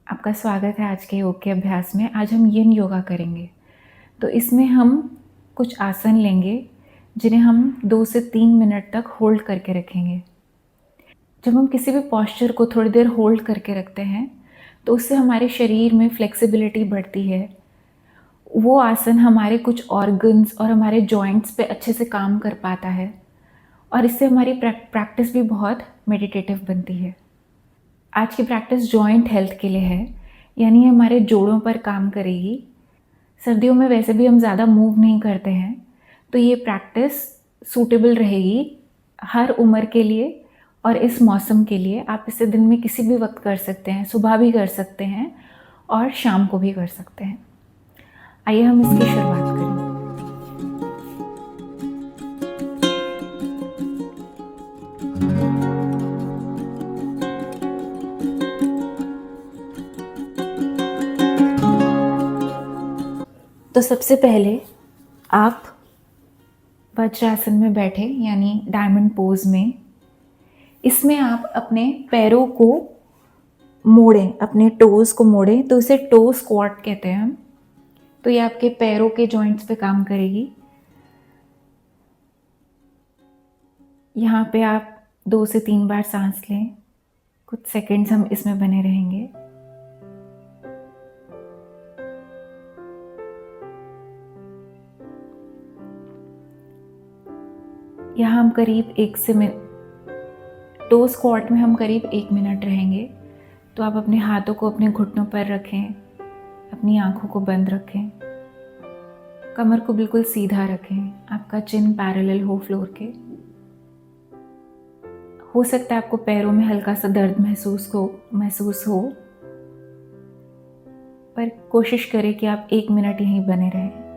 आपका स्वागत है आज के योग के अभ्यास में। आज हम यिन योगा करेंगे। तो इसमें हम कुछ आसन लेंगे जिन्हें हम 2 से 3 मिनट तक होल्ड करके रखेंगे। जब हम किसी भी पॉस्चर को थोड़ी देर होल्ड करके रखते हैं तो उससे हमारे शरीर में फ्लेक्सिबिलिटी बढ़ती है। वो आसन हमारे कुछ ऑर्गन्स और हमारे जॉइंट्स पे अच्छे से काम कर पाता है और इससे हमारी प्रैक्टिस भी बहुत मेडिटेटिव बनती है। आज की प्रैक्टिस जॉइंट हेल्थ के लिए है, यानी हमारे जोड़ों पर काम करेगी। सर्दियों में वैसे भी हम ज़्यादा मूव नहीं करते हैं, तो ये प्रैक्टिस सूटेबल रहेगी हर उम्र के लिए और इस मौसम के लिए। आप इसे दिन में किसी भी वक्त कर सकते हैं, सुबह भी कर सकते हैं और शाम को भी कर सकते हैं। आइए हम इसकी शुरुआत करें। तो सबसे पहले आप वज्रासन में बैठे, यानी डायमंड पोज में। इसमें आप अपने पैरों को मोड़ें, अपने टोज़ को मोड़ें, तो इसे टो स्क्वाट कहते हैं हम। तो ये आपके पैरों के जॉइंट्स पे काम करेगी। यहाँ पे आप 2 से 3 बार सांस लें। कुछ सेकंड्स हम इसमें बने रहेंगे। यहाँ हम करीब टो स्क्वाट में हम करीब 1 मिनट रहेंगे। तो आप अपने हाथों को अपने घुटनों पर रखें, अपनी आंखों को बंद रखें, कमर को बिल्कुल सीधा रखें, आपका चिन पैरेलल हो फ्लोर के। हो सकता है आपको पैरों में हल्का सा दर्द महसूस हो, पर कोशिश करें कि आप 1 मिनट यहीं बने रहें।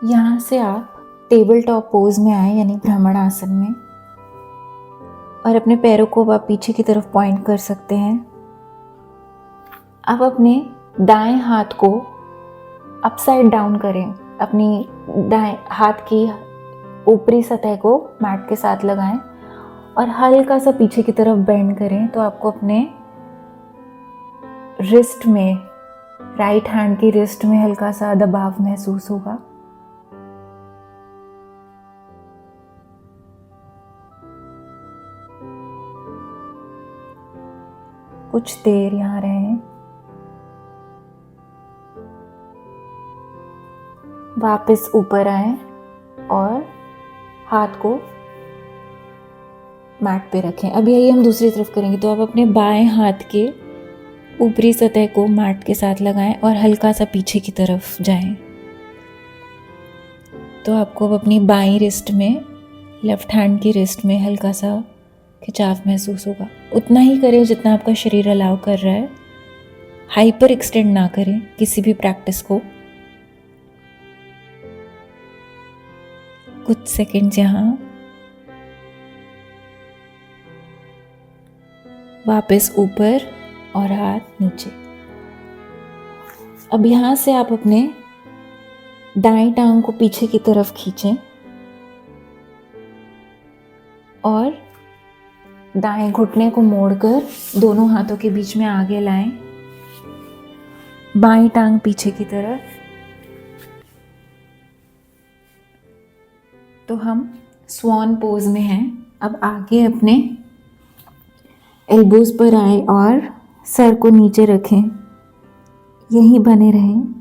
यहाँ से आप टेबल टॉप पोज में आए, यानी भ्रमण आसन में, और अपने पैरों को आप पीछे की तरफ पॉइंट कर सकते हैं। आप अपने दाएं हाथ को अपसाइड डाउन करें, अपनी दाएं हाथ की ऊपरी सतह को मैट के साथ लगाएं और हल्का सा पीछे की तरफ बेंड करें। तो आपको अपने रिस्ट में, राइट हैंड की रिस्ट में हल्का सा दबाव महसूस होगा। कुछ देर यहाँ रहें। वापस ऊपर आए और हाथ को मैट पे रखें। अभी आइए हम दूसरी तरफ करेंगे। तो आप अपने बाएं हाथ के ऊपरी सतह को मैट के साथ लगाएं और हल्का सा पीछे की तरफ जाएं। तो आपको अब अपनी बाईं रिस्ट में, लेफ्ट हैंड की रिस्ट में हल्का सा खिंचाव महसूस होगा। उतना ही करें जितना आपका शरीर अलाउ कर रहा है। हाइपर एक्सटेंड ना करें किसी भी प्रैक्टिस को। कुछ सेकंड्स यहाँ। वापस ऊपर और हाथ नीचे। अब यहाँ से आप अपने दाएं टांग को पीछे की तरफ खींचें और दाएं घुटने को मोड़कर दोनों हाथों के बीच में आगे लाएं। बाएं टांग पीछे की तरफ। तो हम स्वान पोज में हैं। अब आगे अपने एल्बोज पर आए और सर को नीचे रखें, यहीं बने रहें।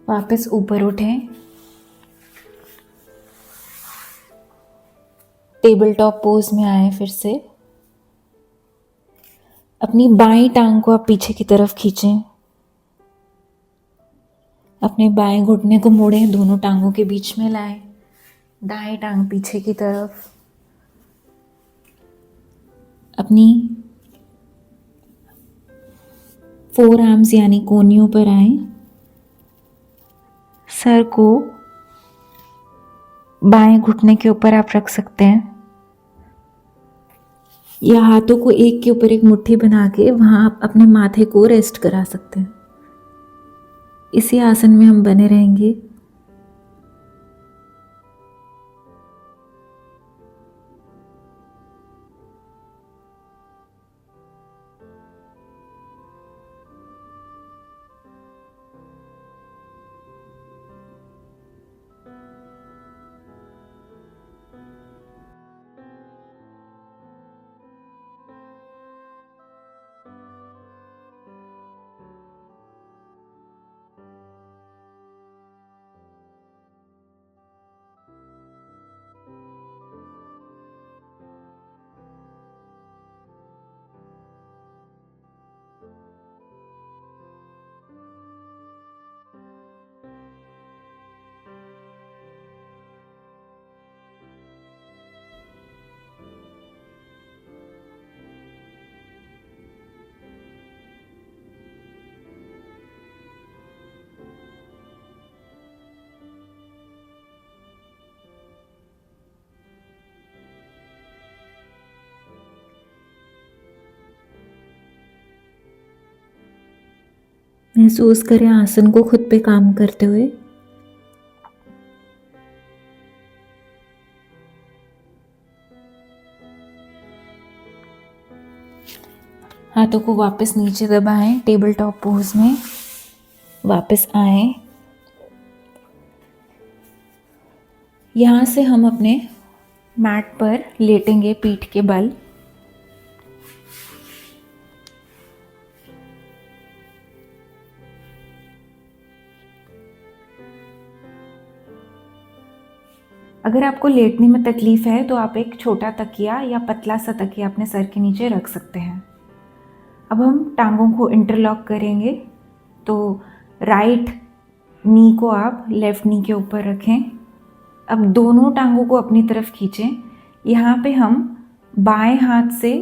वापस ऊपर उठें, टेबल टॉप पोज में आए। फिर से अपनी बाईं टांग को आप पीछे की तरफ खींचें, अपने बाएं घुटने को मोड़ें, दोनों टांगों के बीच में लाएं, दाएं टांग पीछे की तरफ, अपनी फोर आर्म्स यानी कोहनियों पर आए, सर को बाएं घुटने के ऊपर आप रख सकते हैं या हाथों को एक के ऊपर एक मुट्ठी बना के वहां आप अपने माथे को रेस्ट करा सकते हैं। इसी आसन में हम बने रहेंगे। महसूस करें आसन को खुद पे काम करते हुए। हाथों को वापस नीचे दबाएं, टेबल टॉप पोज में वापस आएं। यहाँ से हम अपने मैट पर लेटेंगे पीठ के बल। अगर आपको लेटने में तकलीफ है तो आप एक छोटा तकिया या पतला सा तकिया अपने सर के नीचे रख सकते हैं। अब हम टांगों को इंटरलॉक करेंगे, तो राइट नी को आप लेफ्ट नी के ऊपर रखें। अब दोनों टांगों को अपनी तरफ खींचें। यहाँ पे हम बाएं हाथ से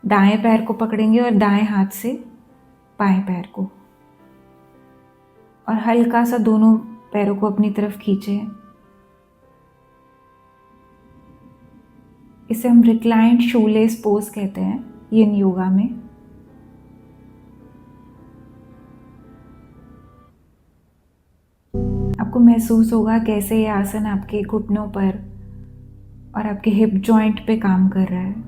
दाएं पैर को पकड़ेंगे और दाएं हाथ से बाएं पैर को, और हल्का सा दोनों पैरों को अपनी तरफ खींचें। इसे हम रिक्लाइंड शोलेस पोज कहते हैं यिन योगा में। आपको महसूस होगा कैसे ये आसन आपके घुटनों पर और आपके हिप जॉइंट पे काम कर रहा है।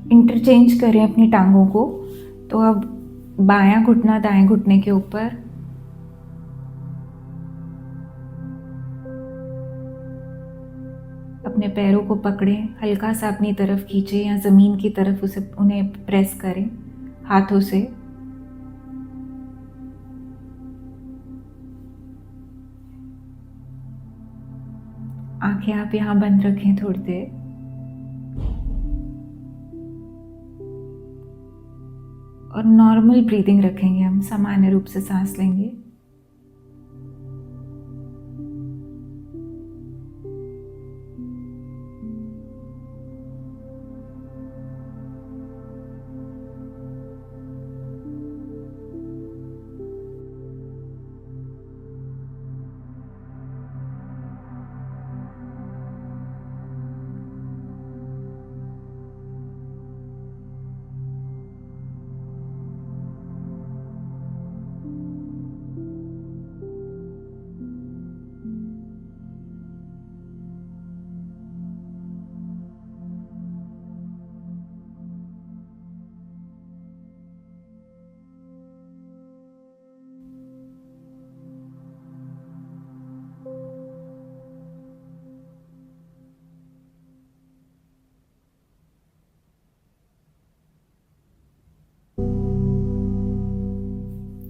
इंटरचेंज करें अपनी टांगों को। तो अब बायां घुटना दाएं घुटने के ऊपर, अपने पैरों को पकड़ें, हल्का सा अपनी तरफ खींचें या ज़मीन की तरफ उन्हें प्रेस करें हाथों से। आंखें आप यहाँ बंद रखें थोड़ी देर। और नॉर्मल ब्रीदिंग रखेंगे, हम सामान्य रूप से सांस लेंगे।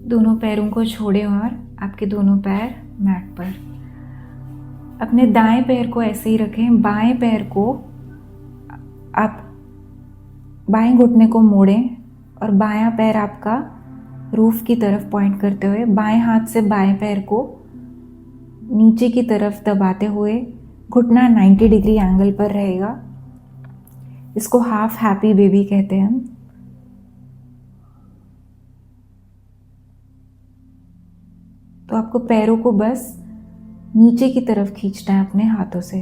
दोनों पैरों को छोड़ें और आपके दोनों पैर मैट पर। अपने दाएं पैर को ऐसे ही रखें, बाएं पैर को आप बाएं घुटने को मोड़ें और बायां पैर आपका रूफ की तरफ पॉइंट करते हुए बाएं हाथ से बाएं पैर को नीचे की तरफ दबाते हुए घुटना 90 डिग्री एंगल पर रहेगा। इसको हाफ हैप्पी बेबी कहते हैं हम। तो आपको पैरों को बस नीचे की तरफ खींचना है अपने हाथों से।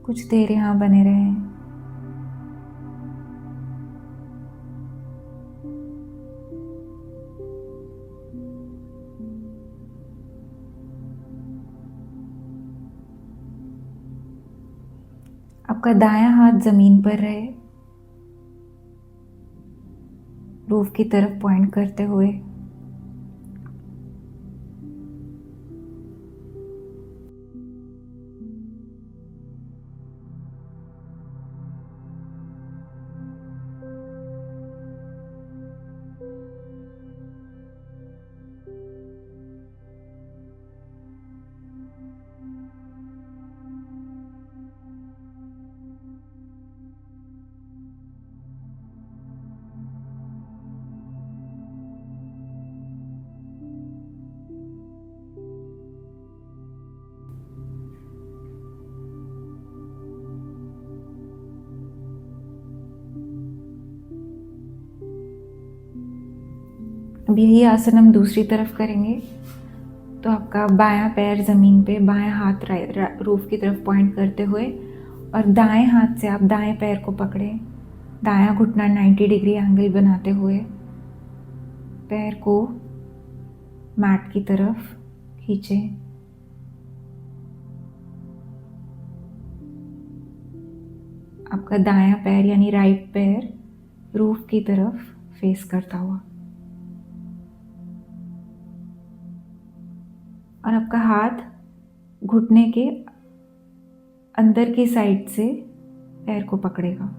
कुछ देर यहाँ बने रहें। आपका दायां हाथ जमीन पर रहे, रूफ की तरफ पॉइंट करते हुए। अब यही आसन हम दूसरी तरफ करेंगे। तो आपका बायां पैर ज़मीन पे, बायां हाथ रूफ की तरफ पॉइंट करते हुए और दाएं हाथ से आप दाएं पैर को पकड़ें, दायां घुटना 90 डिग्री एंगल बनाते हुए पैर को मैट की तरफ खींचें। आपका दायां पैर यानी राइट पैर रूफ की तरफ फेस करता हुआ और आपका हाथ घुटने के अंदर की साइड से पैर को पकड़ेगा।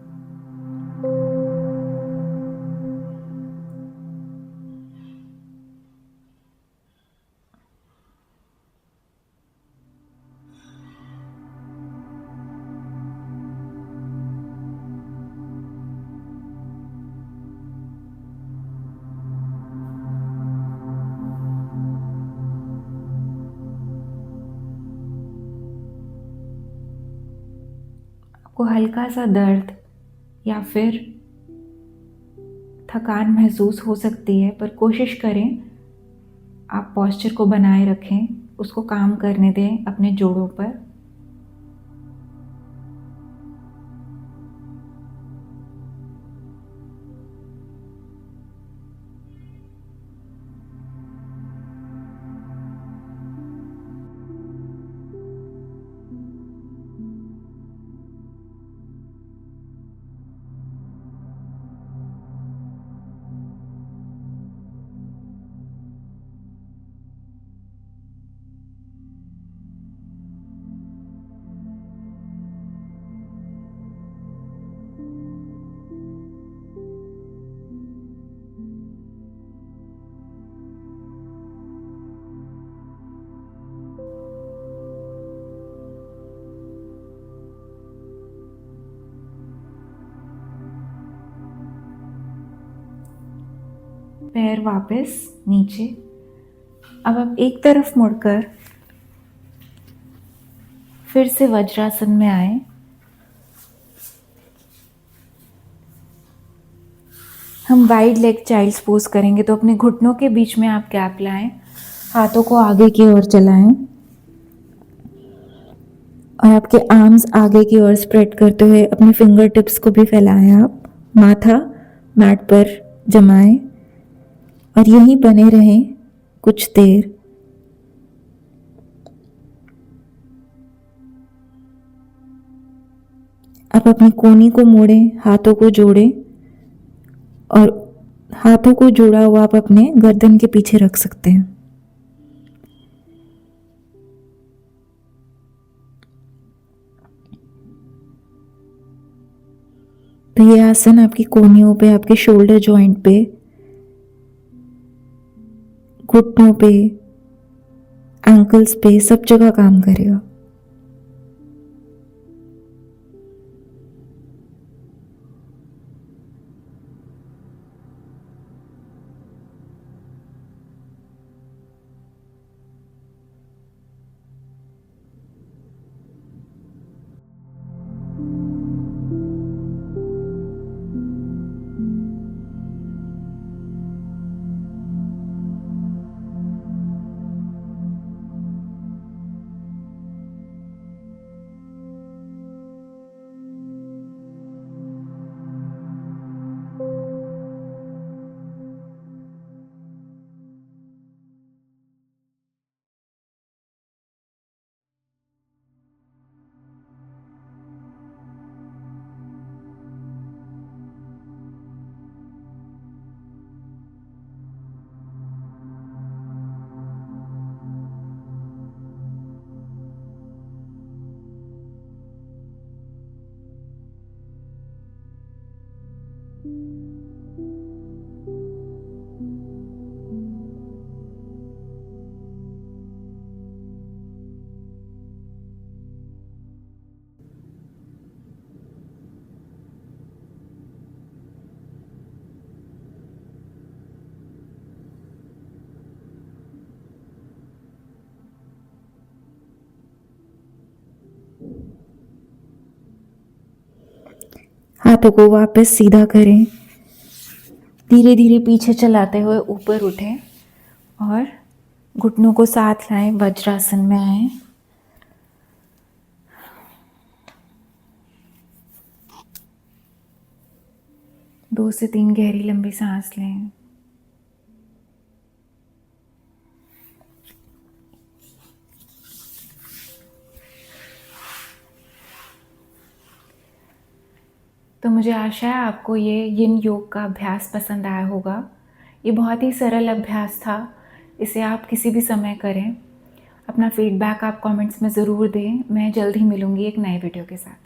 आपको हल्का सा दर्द या फिर थकान महसूस हो सकती है, पर कोशिश करें आप पॉस्चर को बनाए रखें, उसको काम करने दें अपने जोड़ों पर। पैर वापस नीचे। अब आप एक तरफ मुड़कर फिर से वज्रासन में आए। हम वाइड लेग चाइल्ड्स पोज करेंगे, तो अपने घुटनों के बीच में आप गैप लाएं, हाथों को आगे की ओर चलाएं और आपके आर्म्स आगे की ओर स्प्रेड करते हुए अपने फिंगर टिप्स को भी फैलाएं। आप माथा मैट पर जमाएं और यहीं बने रहें कुछ देर। आप अपनी कोहनी को मोड़ें, हाथों को जोड़ें और हाथों को जोड़ा हुआ आप अपने गर्दन के पीछे रख सकते हैं। तो ये आसन आपकी कोहनियों पे, आपके शोल्डर जॉइंट पे, घुटनों पे, एंकल्स पे, सब जगह काम करेगा। हाथों को वापस सीधा करें, धीरे धीरे पीछे चलाते हुए ऊपर उठें और घुटनों को साथ लाएं, वज्रासन में आए। दो से तीन गहरी लंबी सांस लें। तो मुझे आशा है आपको ये यिन योग का अभ्यास पसंद आया होगा। ये बहुत ही सरल अभ्यास था, इसे आप किसी भी समय करें। अपना फीडबैक आप कमेंट्स में ज़रूर दें। मैं जल्द ही मिलूँगी एक नए वीडियो के साथ।